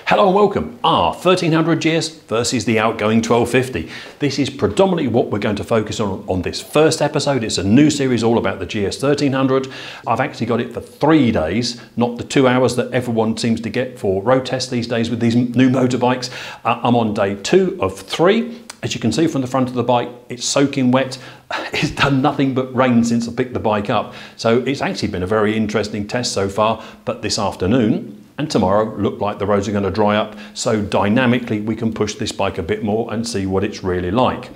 Hello and welcome. R1300 GS versus the outgoing 1250. This is predominantly what we're going to focus on this first episode. It's a new series all about the GS 1300. I've actually got it for 3 days, not the 2 hours that everyone seems to get for road tests these days with these new motorbikes. I'm on day 2 of 3. As you can see from the front of the bike, it's soaking wet. It's done nothing but rain since I picked the bike up. So it's actually been a very interesting test so far, but this afternoon and tomorrow look like the roads are going to dry up. So dynamically, we can push this bike a bit more and see what it's really like.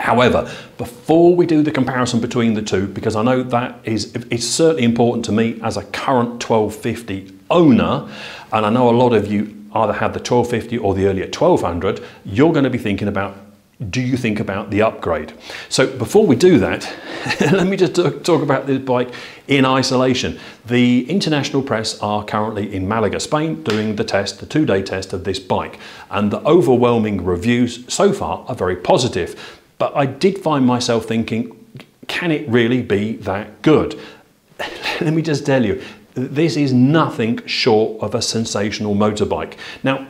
However, before we do the comparison between the two, because I know that it's certainly important to me as a current 1250 owner, and I know a lot of you either had the 1250 or the earlier 1200, you're going to be thinking about, do you think about the upgrade? So before we do that, let me just talk about this bike in isolation. The international press are currently in Malaga, Spain, doing the test, the 2-day test of this bike. And the overwhelming reviews so far are very positive. But I did find myself thinking, can it really be that good? Let me just tell you, this is nothing short of a sensational motorbike. Now,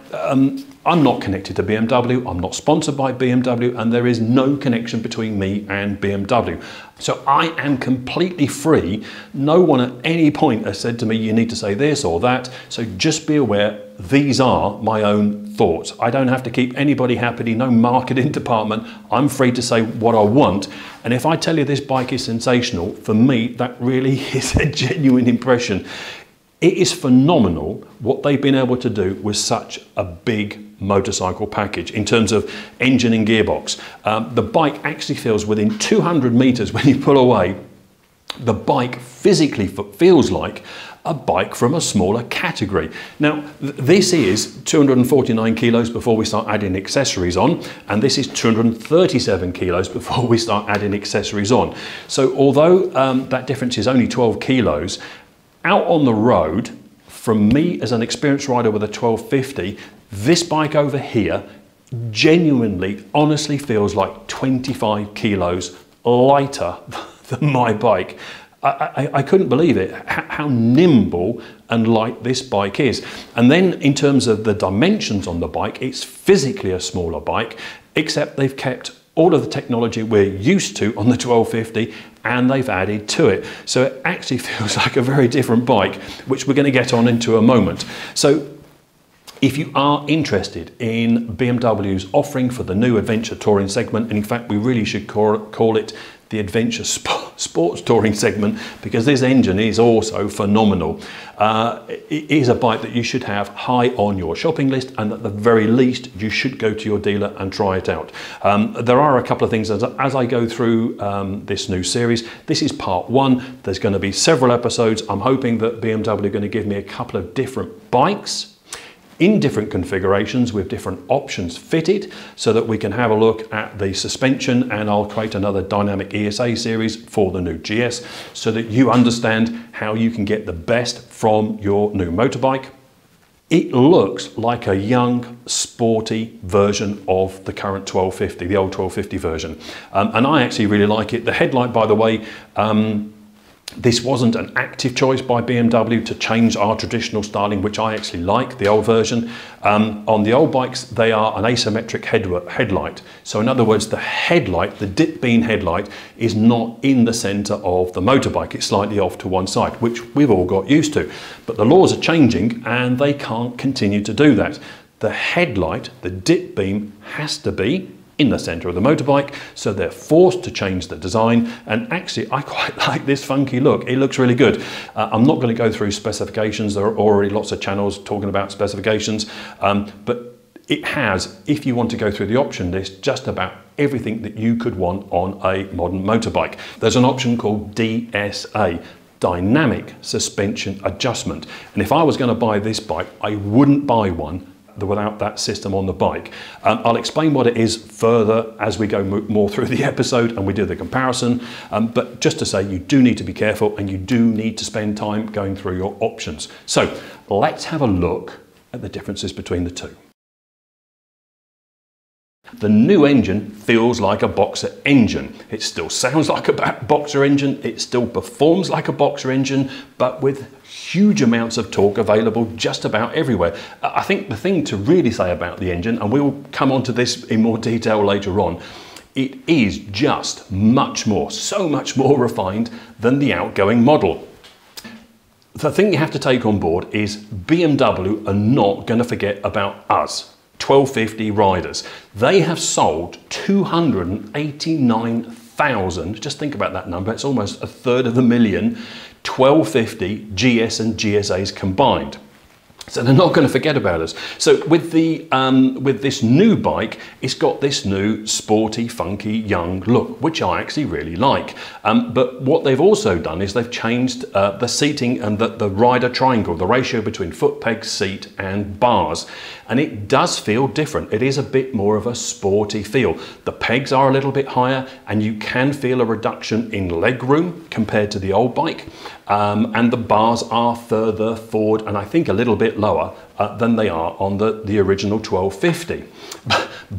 I'm not connected to BMW, I'm not sponsored by BMW, and there is no connection between me and BMW. So I am completely free. No one at any point has said to me, you need to say this or that. So just be aware, these are my own thoughts. I don't have to keep anybody happy, no marketing department. I'm free to say what I want. And if I tell you this bike is sensational, for me, that really is a genuine impression. It is phenomenal what they've been able to do with such a big motorcycle package in terms of engine and gearbox. The bike actually feels within 200 meters when you pull away, the bike physically feels like a bike from a smaller category. Now, this is 249 kilos before we start adding accessories on, and this is 237 kilos before we start adding accessories on. So although that difference is only 12 kilos, out on the road, from me as an experienced rider with a 1250, this bike over here genuinely, honestly feels like 25 kilos lighter than my bike. I couldn't believe it, how nimble and light this bike is. And then in terms of the dimensions on the bike, it's physically a smaller bike, except they've kept all of the technology we're used to on the 1250 and they've added to it. So it actually feels like a very different bike, which we're going to get on into a moment. So if you are interested in BMW's offering for the new adventure touring segment, and in fact we really should call it the adventure sports touring segment, because this engine is also phenomenal. It is a bike that you should have high on your shopping list, and at the very least you should go to your dealer and try it out. There are a couple of things as I go through this new series. This is part 1. There's going to be several episodes. I'm hoping that BMW are going to give me a couple of different bikes in different configurations with different options fitted, so that we can have a look at the suspension, and I'll create another dynamic ESA series for the new GS so that you understand how you can get the best from your new motorbike. It looks like a young, sporty version of the current 1250, the old 1250 version. And I actually really like it. The headlight, by the way, this wasn't an active choice by BMW to change our traditional styling, which I actually like, the old version. On the old bikes, they are an asymmetric headlight. So in other words, the headlight, the dip beam headlight, is not in the center of the motorbike. It's slightly off to one side, which we've all got used to. But the laws are changing and they can't continue to do that. The headlight, the dip beam, has to be in the center of the motorbike, so they're forced to change the design. And actually, I quite like this funky look. It looks really good. I'm not going to go through specifications. There are already lots of channels talking about specifications, but it has, if you want to go through the option list, just about everything that you could want on a modern motorbike. There's an option called DSA, Dynamic Suspension Adjustment. And if I was going to buy this bike, I wouldn't buy one without that system on the bike. I'll explain what it is further as we go more through the episode and we do the comparison, but just to say, you do need to be careful and you do need to spend time going through your options. So let's have a look at the differences between the two. The new engine feels like a Boxer engine. It still sounds like a Boxer engine, it still performs like a Boxer engine, but with huge amounts of torque available just about everywhere. I think the thing to really say about the engine, and we will come on to this in more detail later on, it is just much more, so much more refined than the outgoing model. The thing you have to take on board is BMW are not going to forget about us, 1250 riders. They have sold 289,000, just think about that number, it's almost 1/3 1250 GS and GSAs combined. So they're not going to forget about us. So with this new bike, it's got this new sporty, funky, young look, which I actually really like. But what they've also done is they've changed the seating and the rider triangle, the ratio between foot peg, seat and bars. And it does feel different. It is a bit more of a sporty feel. The pegs are a little bit higher and you can feel a reduction in leg room compared to the old bike. And the bars are further forward and I think a little bit lower than they are on the original 1250.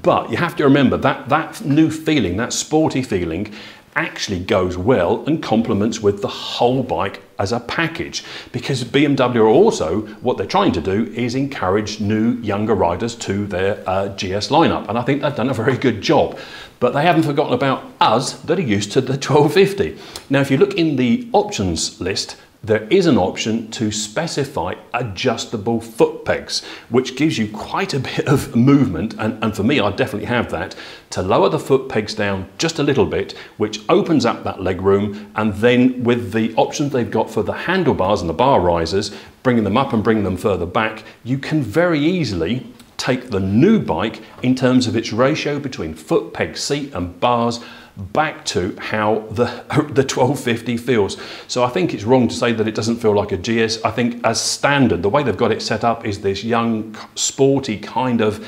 But you have to remember that new feeling, that sporty feeling, actually goes well and complements with the whole bike as a package, because BMW are also, what they're trying to do is encourage new younger riders to their GS lineup, and I think they've done a very good job. But they haven't forgotten about us that are used to the 1250. Now if you look in the options list, there is an option to specify adjustable foot pegs, which gives you quite a bit of movement, and for me, I definitely have that, to lower the foot pegs down just a little bit, which opens up that leg room, and then with the options they've got for the handlebars and the bar risers, bringing them up and bringing them further back, you can very easily take the new bike in terms of its ratio between foot peg, seat and bars back to how the 1250 feels. So I think it's wrong to say that it doesn't feel like a GS. I think as standard, the way they've got it set up is this young, sporty kind of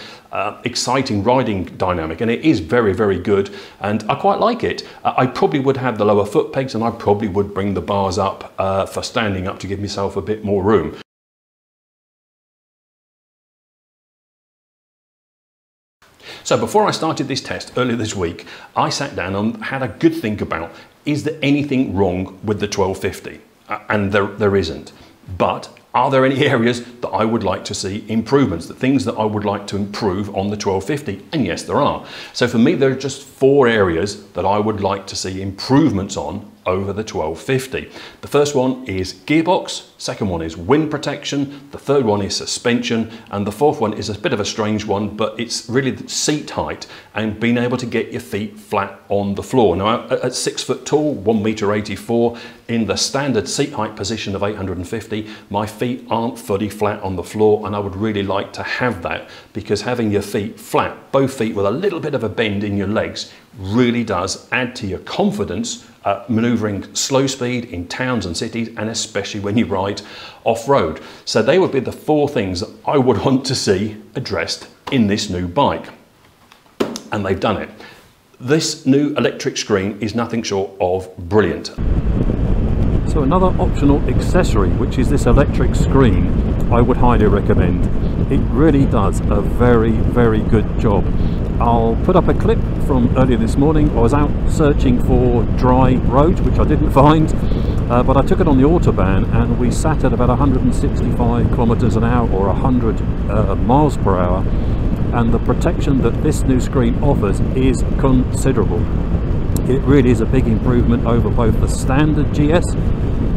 exciting riding dynamic, and it is very, very good, and I quite like it. I probably would have the lower foot pegs and I probably would bring the bars up for standing up to give myself a bit more room. So before I started this test earlier this week, I sat down and had a good think about, is there anything wrong with the 1250? And there isn't. But are there any areas that I would like to see improvements, the things that I would like to improve on the 1250? And yes, there are. So for me, there are just 4 areas that I would like to see improvements on over the 1250. The first one is gearbox, second one is wind protection, the third one is suspension, and the fourth one is a bit of a strange one, but it's really the seat height and being able to get your feet flat on the floor. Now at 6 foot tall, 1.84 m, in the standard seat height position of 850, my feet aren't fully flat on the floor, and I would really like to have that, because having your feet flat, both feet with a little bit of a bend in your legs, really does add to your confidence manoeuvring slow speed in towns and cities, and especially when you ride off-road. So they would be the 4 things that I would want to see addressed in this new bike, and they've done it. This new electric screen is nothing short of brilliant. So another optional accessory, which is this electric screen, I would highly recommend. It really does a very, very good job. I'll put up a clip from earlier this morning. I was out searching for dry roads, which I didn't find, but I took it on the Autobahn and we sat at about 165 kilometers an hour or 100 miles per hour, and the protection that this new screen offers is considerable. It really is a big improvement over both the standard GS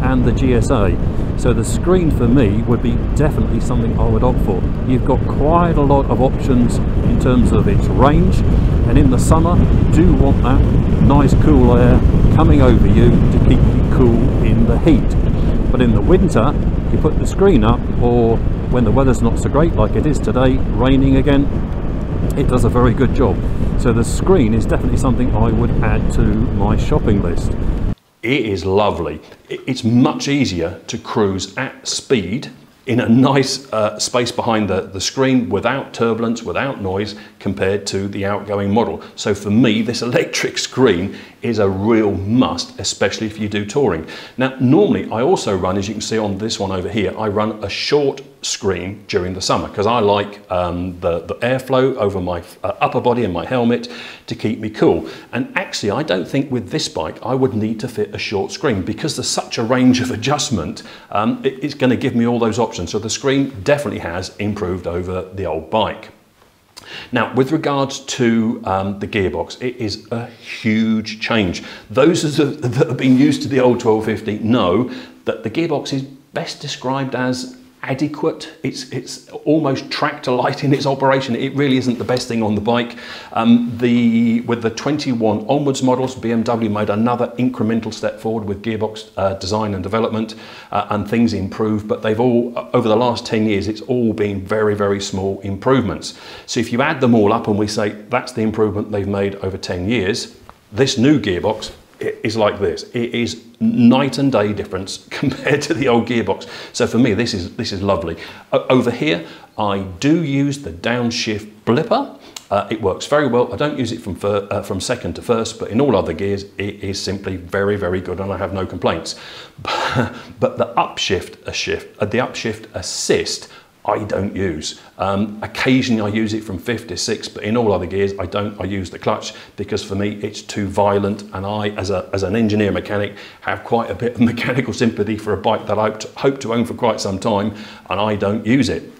and the GSA. So the screen for me would be definitely something I would opt for. You've got quite a lot of options in terms of its range, and in the summer you do want that nice cool air coming over you to keep you cool in the heat. But in the winter, you put the screen up, or when the weather's not so great like it is today, raining again, it does a very good job. So the screen is definitely something I would add to my shopping list. It is lovely. It's much easier to cruise at speed in a nice space behind the screen without turbulence, without noise, compared to the outgoing model. So for me, this electric screen is a real must, especially if you do touring. Now, normally I also run, as you can see on this one over here, I run a short screen during the summer because I like the airflow over my upper body and my helmet to keep me cool. And actually, I don't think with this bike I would need to fit a short screen because there's such a range of adjustment. It's going to give me all those options. So the screen definitely has improved over the old bike. Now, with regards to the gearbox, it is a huge change. Those that have been used to the old 1250 know that the gearbox is best described as adequate. It's almost tractor-light in its operation. It really isn't the best thing on the bike. With the 21 onwards models, BMW made another incremental step forward with gearbox design and development, and things improved, but they've all, over the last 10 years, it's all been very, very small improvements. So if you add them all up and we say that's the improvement they've made over 10 years, this new gearbox is like this. It is night and day difference compared to the old gearbox. So for me, this is lovely. Over here, I do use the downshift blipper. It works very well. I don't use it from second to first, but in all other gears, it is simply very, very good, and I have no complaints. But the upshift assist, I don't use. Occasionally I use it from 5th to 6th, but in all other gears I don't. I use the clutch because for me it's too violent, and I, as an engineer mechanic, have quite a bit of mechanical sympathy for a bike that I hope to own for quite some time, and I don't use it.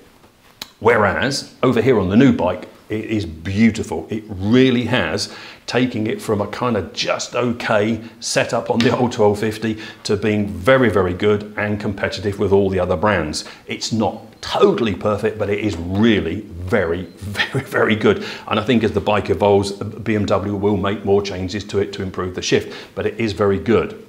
Whereas over here on the new bike, it is beautiful. It really has, taking it from a kind of just okay setup on the old 1250 to being very, very good and competitive with all the other brands. It's not totally perfect, but it is really very, very, very good. And I think as the bike evolves, BMW will make more changes to it to improve the shift, but it is very good.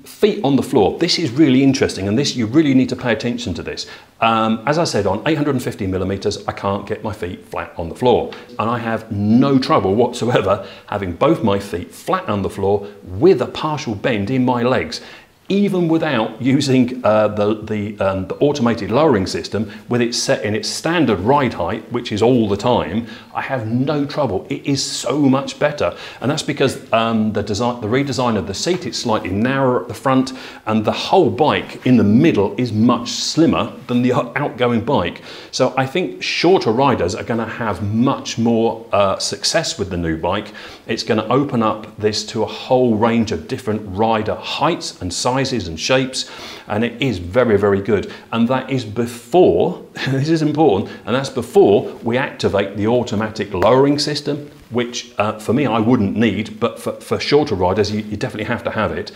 Feet on the floor. This is really interesting, and this, you really need to pay attention to this. As I said, on 850 millimeters, I can't get my feet flat on the floor, and I have no trouble whatsoever having both my feet flat on the floor with a partial bend in my legs. Even without using the automated lowering system, with it set in its standard ride height, which is all the time, I have no trouble. It is so much better. And that's because the redesign of the seat, it's slightly narrower at the front, and the whole bike in the middle is much slimmer than the outgoing bike. So I think shorter riders are going to have much more success with the new bike. It's going to open up this to a whole range of different rider heights and sizes and shapes, and it is very, very good. And that is before, this is important, and that's before we activate the automatic lowering system, which for me I wouldn't need, but for shorter riders you definitely have to have it.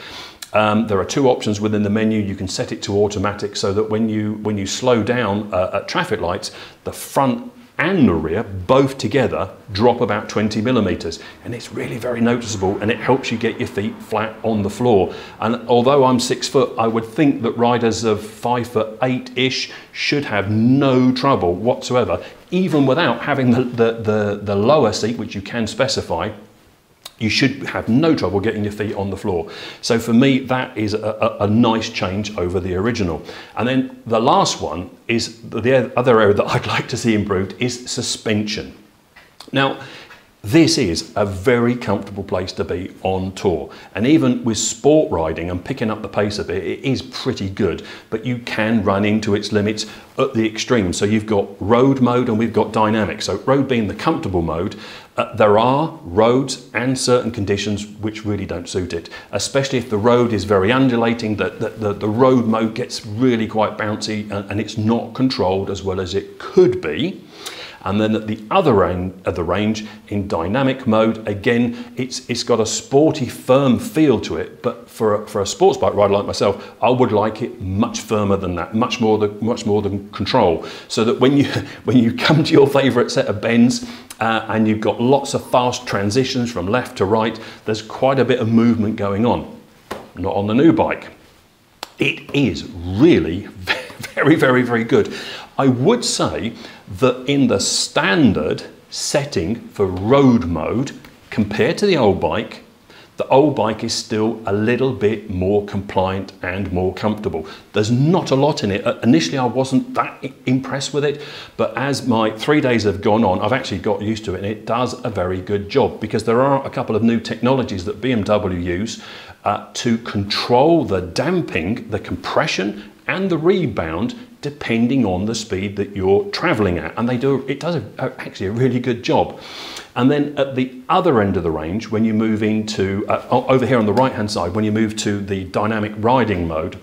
There are two options within the menu. You can set it to automatic so that when you slow down at traffic lights, the front and the rear both together drop about 20 millimeters, and it's really very noticeable, and it helps you get your feet flat on the floor. And although I'm 6 foot, I would think that riders of 5'8" should have no trouble whatsoever, even without having the lower seat, which you can specify. You should have no trouble getting your feet on the floor. So for me, that is a nice change over the original. And then the last one is the other area that I'd like to see improved is suspension. Now, this is a very comfortable place to be on tour. And even with sport riding and picking up the pace a bit, it is pretty good, but you can run into its limits at the extreme. So you've got road mode and we've got dynamic. So road being the comfortable mode, there are roads and certain conditions which really don't suit it, especially if the road is very undulating, the road mode gets really quite bouncy and it's not controlled as well as it could be. And then at the other end of the range, in dynamic mode, again, it's got a sporty, firm feel to it. But for a sports bike rider like myself, I would like it much firmer than that, much more than control. So that when you come to your favourite set of bends and you've got lots of fast transitions from left to right, there's quite a bit of movement going on. Not on the new bike. It is really very, very, very good. I would say that in the standard setting for road mode, compared to the old bike, The old bike is still a little bit more compliant and more comfortable. There's not a lot in it. Initially, I wasn't that impressed with it, but as my 3 days have gone on, I've actually got used to it, and it does a very good job, because there are a couple of new technologies that BMW use to control the damping, the compression, and the rebound, depending on the speed that you're traveling at. And it does actually a really good job. And then at the other end of the range, when you move into, over here on the right hand side, when you move to the dynamic riding mode,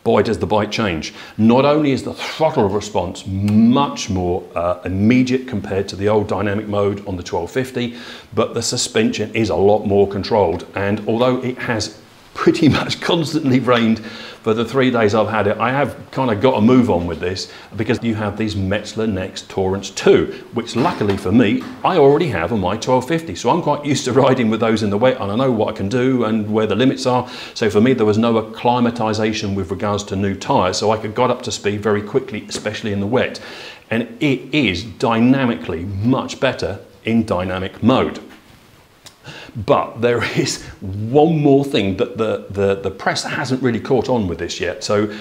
boy does the bike change. Not only is the throttle response much more immediate compared to the old dynamic mode on the 1250, but the suspension is a lot more controlled. And although it has pretty much constantly rained for the 3 days I've had it, I have kind of got to move on with this, because you have these Metzler Next Torrents 2, which luckily for me, I already have on my 1250. So I'm quite used to riding with those in the wet, and I know what I can do and where the limits are. So for me, there was no acclimatization with regards to new tires, so I got up to speed very quickly, especially in the wet. And it is dynamically much better in dynamic mode. But there is one more thing that the press hasn't really caught on with this yet. So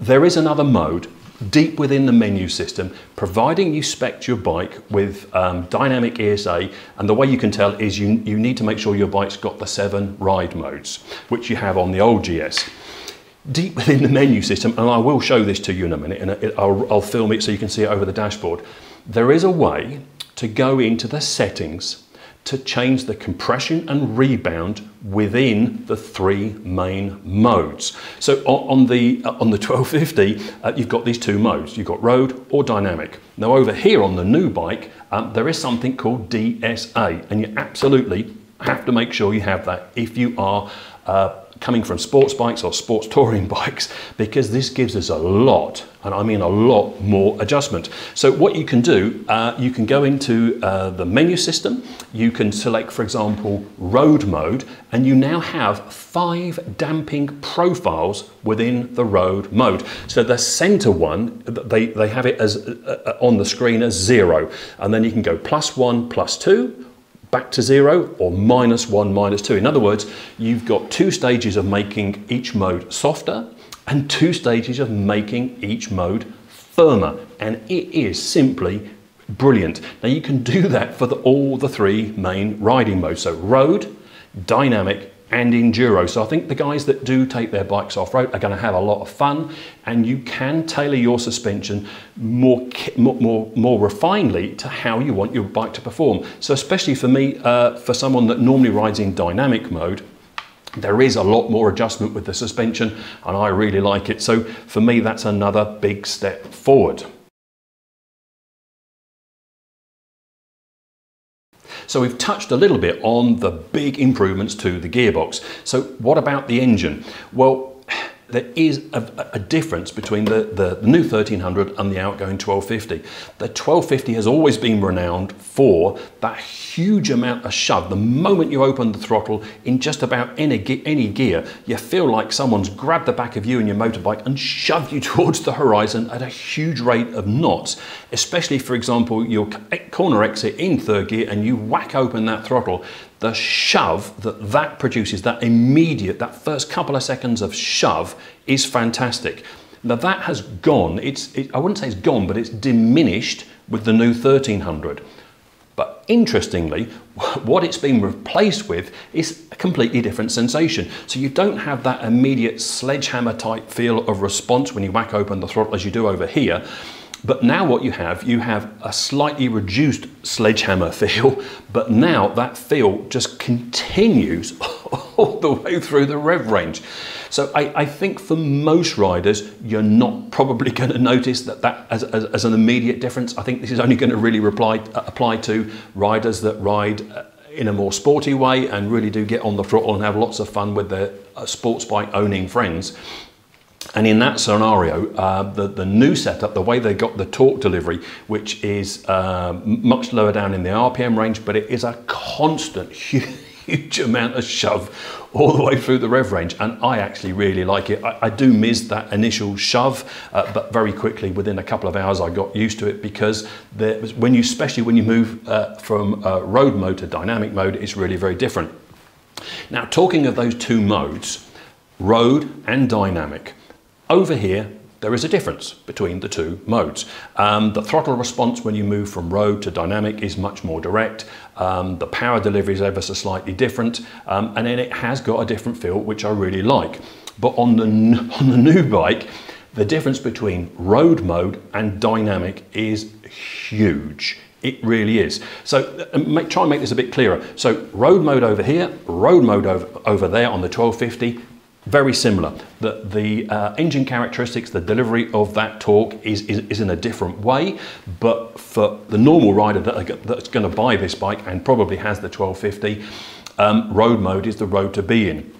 there is another mode deep within the menu system, providing you spec your bike with dynamic ESA. And the way you can tell is you need to make sure your bike's got the 7 ride modes, which you have on the old GS. Deep within the menu system, and I will show this to you in a minute, and I'll film it so you can see it over the dashboard. There is a way to go into the settings to change the compression and rebound within the 3 main modes. So on the 1250, you've got these 2 modes. You've got road or dynamic. Now over here on the new bike, there is something called DSA, and you absolutely have to make sure you have that if you are coming from sports bikes or sports touring bikes, because this gives us a lot, and I mean a lot more adjustment. So what you can do, you can go into the menu system, you can select, for example, road mode, and you now have 5 damping profiles within the road mode. So the center one, they have it as on the screen as 0, and then you can go +1, +2, back to 0, or -1, -2. In other words, you've got 2 stages of making each mode softer and 2 stages of making each mode firmer, and it is simply brilliant. Now you can do that for all the 3 main riding modes, so road, dynamic, and enduro. So I think the guys that do take their bikes off-road are going to have a lot of fun, and you can tailor your suspension more refinedly to how you want your bike to perform. So especially for me, for someone that normally rides in dynamic mode, there is a lot more adjustment with the suspension, and I really like it. So for me, that's another big step forward. So we've touched a little bit on the big improvements to the gearbox. So what about the engine? Well, there is a difference between the new 1300 and the outgoing 1250. The 1250 has always been renowned for that huge amount of shove. The moment you open the throttle in just about any gear, you feel like someone's grabbed the back of you and your motorbike and shoved you towards the horizon at a huge rate of knots. Especially, for example, your corner exit in 3rd gear and you whack open that throttle. The shove that produces, that immediate, that first couple of seconds of shove, is fantastic. Now that has gone, I wouldn't say it's gone, but it's diminished with the new 1300. But interestingly, what it's been replaced with is a completely different sensation. So you don't have that immediate sledgehammer type feel of response when you whack open the throttle as you do over here. But now what you have a slightly reduced sledgehammer feel, but now that feel just continues all the way through the rev range. So I think for most riders, you're not probably going to notice that as an immediate difference. I think this is only going to really apply to riders that ride in a more sporty way and really do get on the throttle and have lots of fun with their sports bike owning friends. And in that scenario, the new setup, the way they got the torque delivery, which is much lower down in the RPM range, but it is a constant huge amount of shove all the way through the rev range, and I actually really like it. I do miss that initial shove, but very quickly, within a couple of hours, I got used to it, because especially when you move from road mode to dynamic mode, it's really very different. Now, talking of those two modes, road and dynamic, over here there is a difference between the two modes. The throttle response when you move from road to dynamic is much more direct. The power delivery is ever so slightly different, and then it has got a different feel, which I really like. But on the new bike, the difference between road mode and dynamic is huge. It really is. So try and make this a bit clearer. So road mode over here, road mode over there on the 1250, very similar. The engine characteristics, the delivery of that torque is in a different way, but for the normal rider that's going to buy this bike and probably has the 1250, road mode is the road to be in.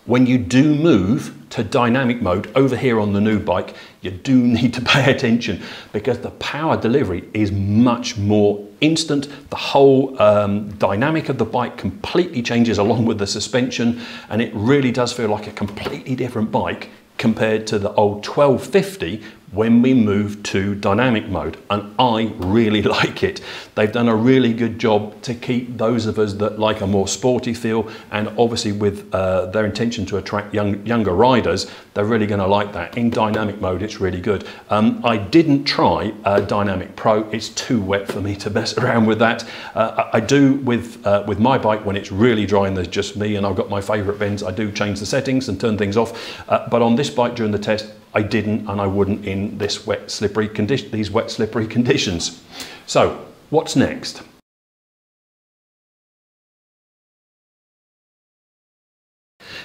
When you do move to dynamic mode over here on the new bike, you do need to pay attention because the power delivery is much more instant. The whole dynamic of the bike completely changes along with the suspension, and it really does feel like a completely different bike compared to the old 1250 when we move to dynamic mode, and I really like it. They've done a really good job to keep those of us that like a more sporty feel, and obviously with their intention to attract younger riders, they're really going to like that. In dynamic mode, it's really good. I didn't try Dynamic Pro. It's too wet for me to mess around with that. I do with my bike when it's really dry and there's just me and I've got my favourite bends. I do change the settings and turn things off, but on this bike during the test, I didn't, and I wouldn't in this wet, slippery conditions. So, what's next?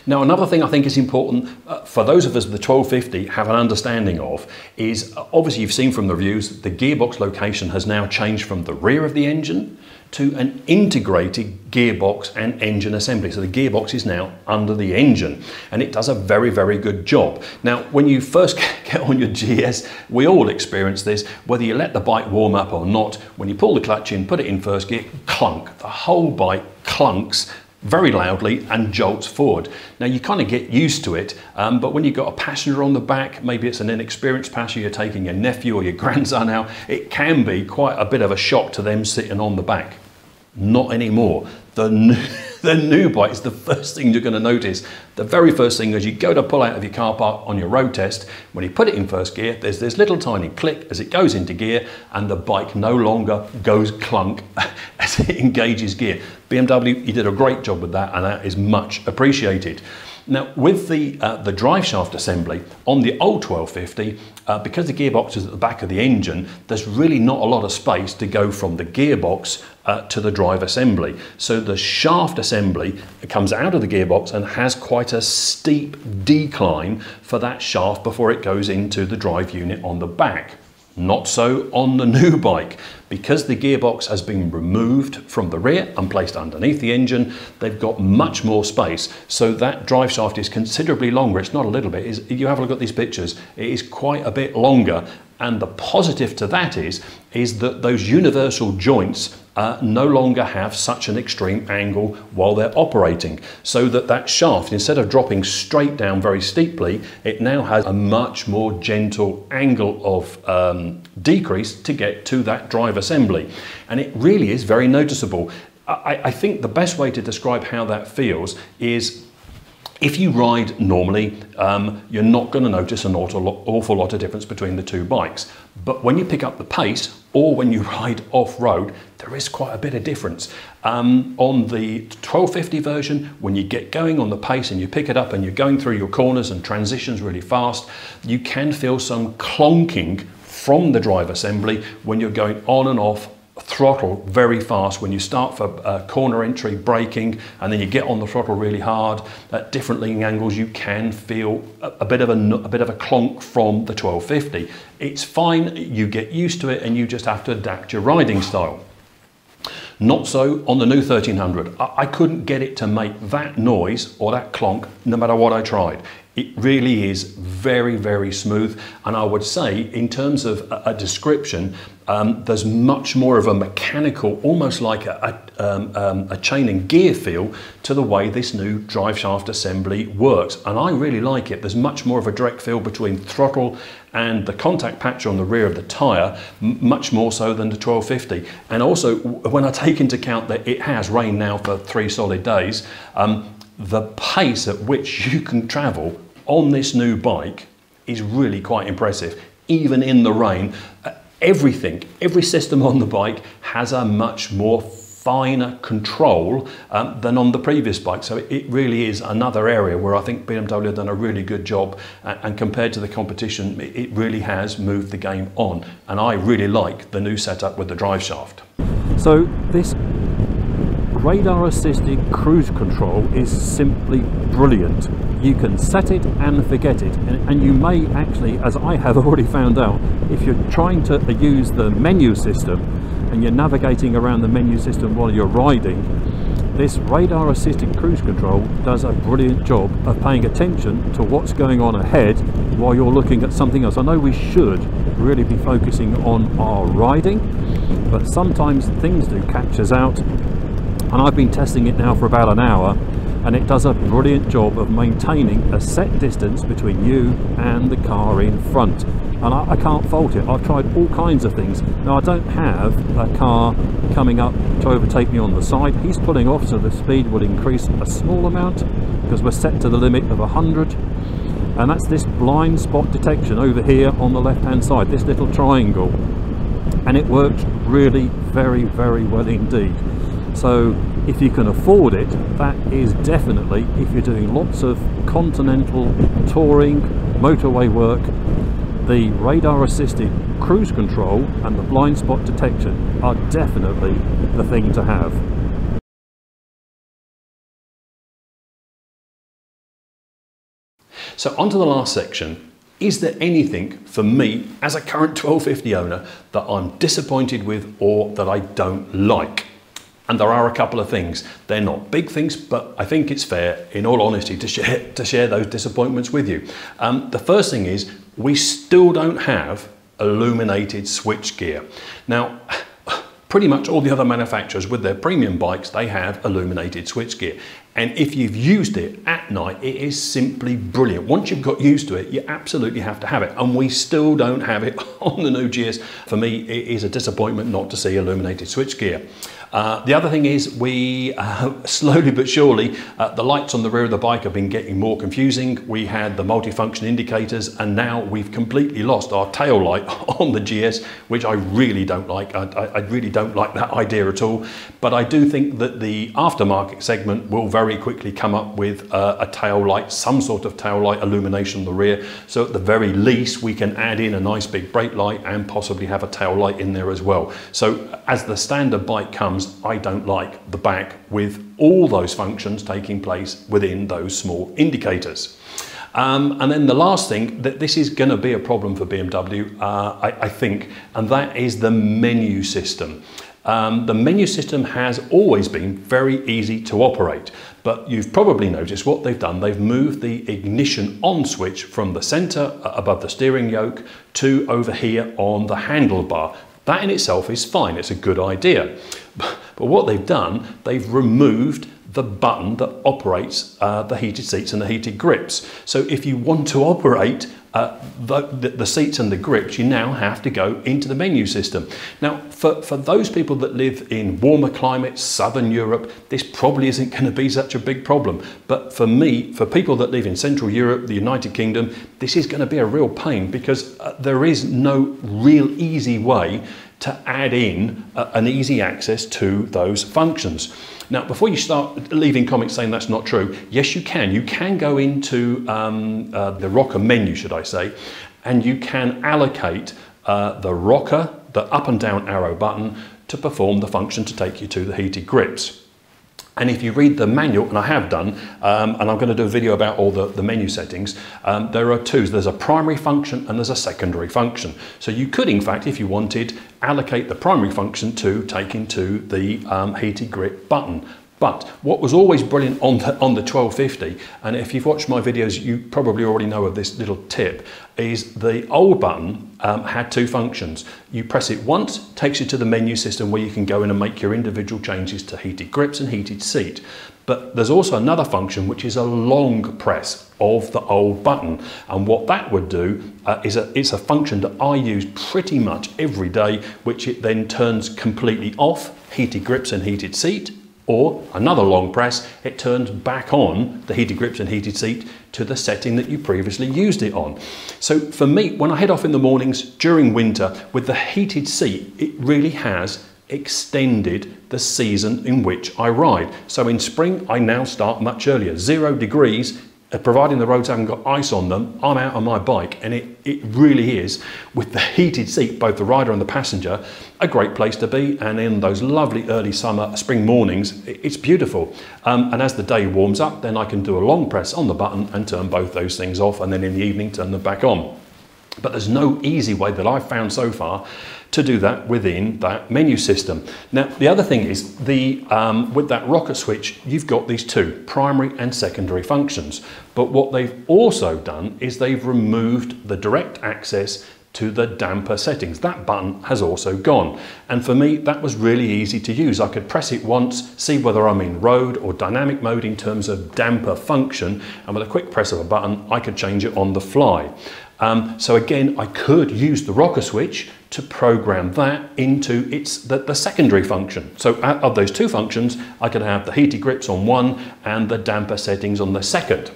Now, another thing I think is important for those of us the 1250 have an understanding of is, obviously you've seen from the reviews, the gearbox location has now changed from the rear of the engine to an integrated gearbox and engine assembly. So the gearbox is now under the engine, and it does a very, very good job. Now, when you first get on your GS, we all experience this, whether you let the bike warm up or not, when you pull the clutch in, put it in first gear, clunk, the whole bike clunks very loudly and jolts forward. Now you kind of get used to it, but when you've got a passenger on the back, maybe it's an inexperienced passenger, you're taking your nephew or your grandson out, it can be quite a bit of a shock to them sitting on the back. Not anymore. The new bike is the first thing you're going to notice. The very first thing is you go to pull out of your car park on your road test, when you put it in first gear, there's this little tiny click as it goes into gear, and the bike no longer goes clunk as it engages gear. BMW, you did a great job with that, and that is much appreciated. Now, with the drive shaft assembly on the old 1250, because the gearbox is at the back of the engine, there's really not a lot of space to go from the gearbox to the drive assembly. So the shaft assembly comes out of the gearbox and has quite a steep decline for that shaft before it goes into the drive unit on the back. Not so on the new bike. Because the gearbox has been removed from the rear and placed underneath the engine, they've got much more space. So that drive shaft is considerably longer. It's not a little bit. If you have a look at these pictures, it is quite a bit longer. And the positive to that is that those universal joints no longer have such an extreme angle while they're operating, so that shaft, instead of dropping straight down very steeply, it now has a much more gentle angle of decrease to get to that drive assembly. And it really is very noticeable. I think the best way to describe how that feels is, if you ride normally, you're not going to notice an awful lot of difference between the two bikes. But when you pick up the pace, or when you ride off-road, there is quite a bit of difference. On the 1250 version, when you get going on the pace and you pick it up and you're going through your corners and transitions really fast, you can feel some clonking from the drive assembly when you're going on and off throttle very fast. When you start for corner entry braking and then you get on the throttle really hard at different leaning angles, you can feel a bit of a clonk from the 1250. It's fine, you get used to it, and you just have to adapt your riding style. Not so on the new 1300. I couldn't get it to make that noise or that clonk no matter what I tried. It really is very, very smooth. And I would say, in terms of a description, there's much more of a mechanical, almost like a chain and gear feel to the way this new drive shaft assembly works. And I really like it. There's much more of a direct feel between throttle and the contact patch on the rear of the tyre, much more so than the 1250. And also, when I take into account that it has rained now for 3 solid days, the pace at which you can travel on this new bike is really quite impressive. Even in the rain, every system on the bike has a much more finer control than on the previous bike. So it really is another area where I think BMW have done a really good job, and compared to the competition, it really has moved the game on. And I really like the new setup with the drive shaft. So this radar assisted cruise control is simply brilliant. You can set it and forget it, and you may actually, as I have already found out, if you're trying to use the menu system and you're navigating around the menu system while you're riding, this radar assisted cruise control does a brilliant job of paying attention to what's going on ahead while you're looking at something else. I know we should really be focusing on our riding, but sometimes things do catch us out. And I've been testing it now for about an hour, and it does a brilliant job of maintaining a set distance between you and the car in front. And I can't fault it. I've tried all kinds of things. Now, I don't have a car coming up to overtake me on the side. He's pulling off, so the speed will increase a small amount because we're set to the limit of 100. And that's this blind spot detection over here on the left-hand side, this little triangle. And it works really very, very well indeed. So if you can afford it, that is definitely, if you're doing lots of continental touring, motorway work, the radar assisted cruise control and the blind spot detection are definitely the thing to have. So on to the last section. Is there anything for me as a current 1250 owner that I'm disappointed with or that I don't like? And there are a couple of things. They're not big things, but I think it's fair, in all honesty, to share those disappointments with you. The first thing is, we still don't have illuminated switchgear. Now, pretty much all the other manufacturers with their premium bikes, they have illuminated switchgear. And if you've used it at night, it is simply brilliant. Once you've got used to it, you absolutely have to have it. And we still don't have it on the new GS. For me, it is a disappointment not to see illuminated switchgear. The other thing is, we slowly but surely, the lights on the rear of the bike have been getting more confusing. We had the multifunction indicators, and now we've completely lost our tail light on the GS, which I really don't like. I really don't like that idea at all. But I do think that the aftermarket segment will very quickly come up with a tail light, some sort of tail light illumination on the rear. So at the very least, we can add in a nice big brake light and possibly have a tail light in there as well. So as the standard bike comes, I don't like the back with all those functions taking place within those small indicators. And then the last thing, that this is going to be a problem for BMW, I think, and that is the menu system. The menu system has always been very easy to operate, but you've probably noticed what they've done. They've moved the ignition on switch from the center above the steering yoke to over here on the handlebar. That in itself is fine, it's a good idea. But what they've done, they've removed the button that operates the heated seats and the heated grips. So if you want to operate the seats and the grips, you now have to go into the menu system. Now, for those people that live in warmer climates, Southern Europe, this probably isn't going to be such a big problem. But for me, for people that live in Central Europe, the United Kingdom, this is going to be a real pain, because there is no real easy way to add in an easy access to those functions. Now, before you start leaving comments saying that's not true, yes, you can. You can go into the rocker menu, should I say, and you can allocate the rocker, the up and down arrow button, to perform the function to take you to the heated grips. And if you read the manual, and I have done, and I'm going to do a video about all the menu settings, there are two. There's a primary function and there's a secondary function. So you could, in fact, if you wanted, allocate the primary function to taking to the heated grip button. But what was always brilliant on the 1250, and if you've watched my videos, you probably already know of this little tip, is the old button had two functions. You press it once, takes you to the menu system where you can go in and make your individual changes to heated grips and heated seat. But there's also another function, which is a long press of the old button. And what that would do it's a function that I use pretty much every day, which it then turns completely off, heated grips and heated seat. Or another long press, it turns back on the heated grips and heated seat to the setting that you previously used it on. So for me, when I head off in the mornings during winter with the heated seat, it really has extended the season in which I ride. So in spring, I now start much earlier, 0 degrees, providing the roads haven't got ice on them, I'm out on my bike, and it really is, with the heated seat, both the rider and the passenger, a great place to be. And in those lovely early spring mornings, it's beautiful. And as the day warms up, then I can do a long press on the button and turn both those things off, and then in the evening turn them back on. But there's no easy way that I've found so far to do that within that menu system. Now, the other thing is with that rocker switch, you've got these two primary and secondary functions. But what they've also done is they've removed the direct access to the damper settings. That button has also gone. And for me, that was really easy to use. I could press it once, see whether I'm in road or dynamic mode in terms of damper function. And with a quick press of a button, I could change it on the fly. So again, I could use the rocker switch to program that into the secondary function. So out of those two functions, I could have the heated grips on one and the damper settings on the second.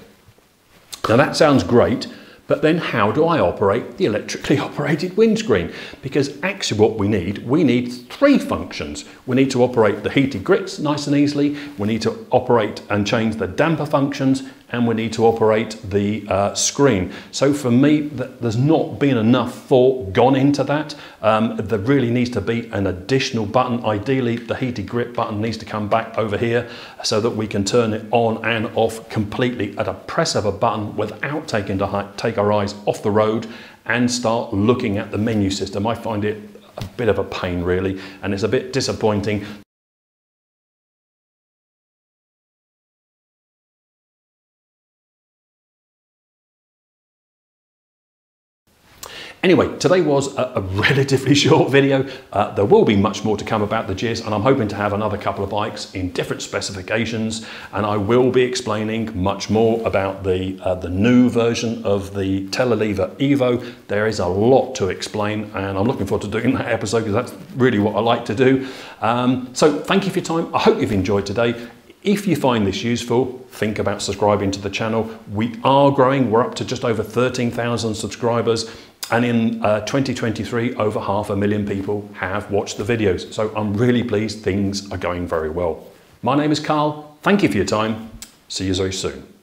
Now that sounds great, but then how do I operate the electrically operated windscreen? Because actually what we need three functions. We need to operate the heated grips nice and easily, we need to operate and change the damper functions, and we need to operate the screen. So for me, there's not been enough thought gone into that. There really needs to be an additional button. Ideally, the heated grip button needs to come back over here so that we can turn it on and off completely at a press of a button without take our eyes off the road and start looking at the menu system. I find it a bit of a pain really, and it's a bit disappointing. Anyway, today was a relatively short video. There will be much more to come about the GS, and I'm hoping to have another couple of bikes in different specifications, and I will be explaining much more about the new version of the Telelever Evo. There is a lot to explain, and I'm looking forward to doing that episode because that's really what I like to do. So thank you for your time. I hope you've enjoyed today. If you find this useful, think about subscribing to the channel. We are growing. We're up to just over 13,000 subscribers. And in 2023, over 500,000 people have watched the videos. So I'm really pleased things are going very well. My name is Carl. Thank you for your time. See you very soon.